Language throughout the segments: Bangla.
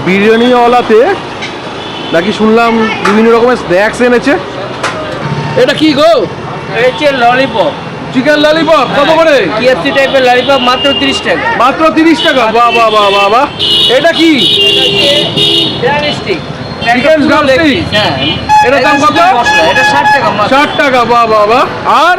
বিরিয়ানিওয়ালাতে নাকি শুনলাম বিভিন্ন রকমের স্ন্যাক্স এনেছে। এটা কি গো? হচ্ছে ললিপপ, চিকেন ললিপপ কত করে? KFC টাইপের ললিপপ মাত্র 30 টাকা। মাত্র 30 টাকা। বাহ বাহ বাহ বাহ বাহ। এটা কি? Drumstick, chicken drumstick. হ্যাঁ, এটার দাম কত? এটা 60 টাকা মাত্র। 60 টাকা। বাহ বাহ বাহ। আর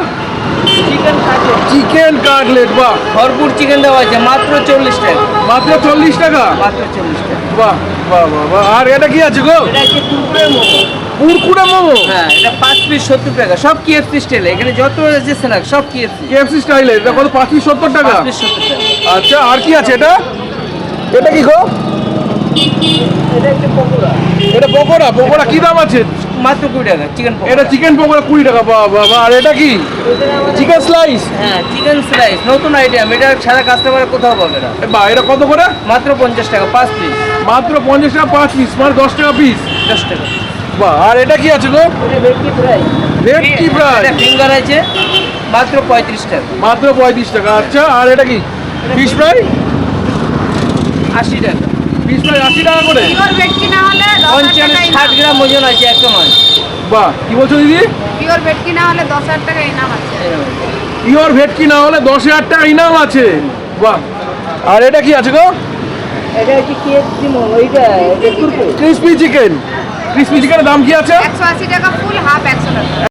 চিকেন কাটলেট, চিকেন কাটলেট। বাহ, ভরপুর চিকেন দেওয়া আছে মাত্র 40 টাকা। মাত্র 40 টাকা। মাত্র 40 টাকা। বাহ বাহ বাহ বাহ। আর এটা কি আছে গো? এটা হচ্ছে কুরকুরে মোমো। কুরকুরে মোমো। হ্যাঁ, এটা 5 পিস 70 টাকা। সব KFC স্টাইল। এখানে যত আছে স্ন্যাক্স সব KFC। KFC স্টাইলে। এটা কত? 5 পিস 70 টাকা। 5 পিস 70 টাকা। আচ্ছা, আর কি আছে এটা? এটা কি গো? এটা হচ্ছে পকোড়া, এটা পকোড়া। পকোড়া কি দাম আছে? মাত্র 20 টাকা। চিকেন পকোড়া। এটা চিকেন পকোড়া 20 টাকা। বাহ বাহ বাহ। আর এটা কি? Chicken slice. হ্যাঁ, চিকেন স্লাইস নতুন আইটেম। এটা সারা কাস্টমার কোথাও পাবে না। বাহ, এটা কত করে? মাত্র 50 টাকা 5 পিস। মাত্র 50 টাকা 5 পিস, মানে 10 টাকা পিস। 10 টাকা। বাহ, আর এটা কি আছে গো? এটা ভেটকি ফ্রাই। ভেটকি ফ্রাই। এটা ফিঙ্গার আছে মাত্র 35 টাকা। মাত্র 35 টাকা। আচ্ছা, আর এটা কি? Fish fry. 80 টাকা। ফিশ ফ্রাই 80 টাকা করে। পিওর ভেটকি না হলে 10,000 টাকা 50 60 গ্রাম ওজন আছে একটা মাছ। বাহ, কি বলছো দিদি? পিওর ভেটকি না হলে 10,000 টাকা ইনাম আছে। পিওর ভেটকি না হলে 10,000 টাকা ইনাম আছে। বাহ, আর এটা কি আছে গো? এটা হচ্ছে KFC মোমো। এটা কুরকুরে। Crispy chicken. ক্রিসপি চিকেনের দাম কি আছে? 180 টাকা ফুল, হাফ 100 টাকা।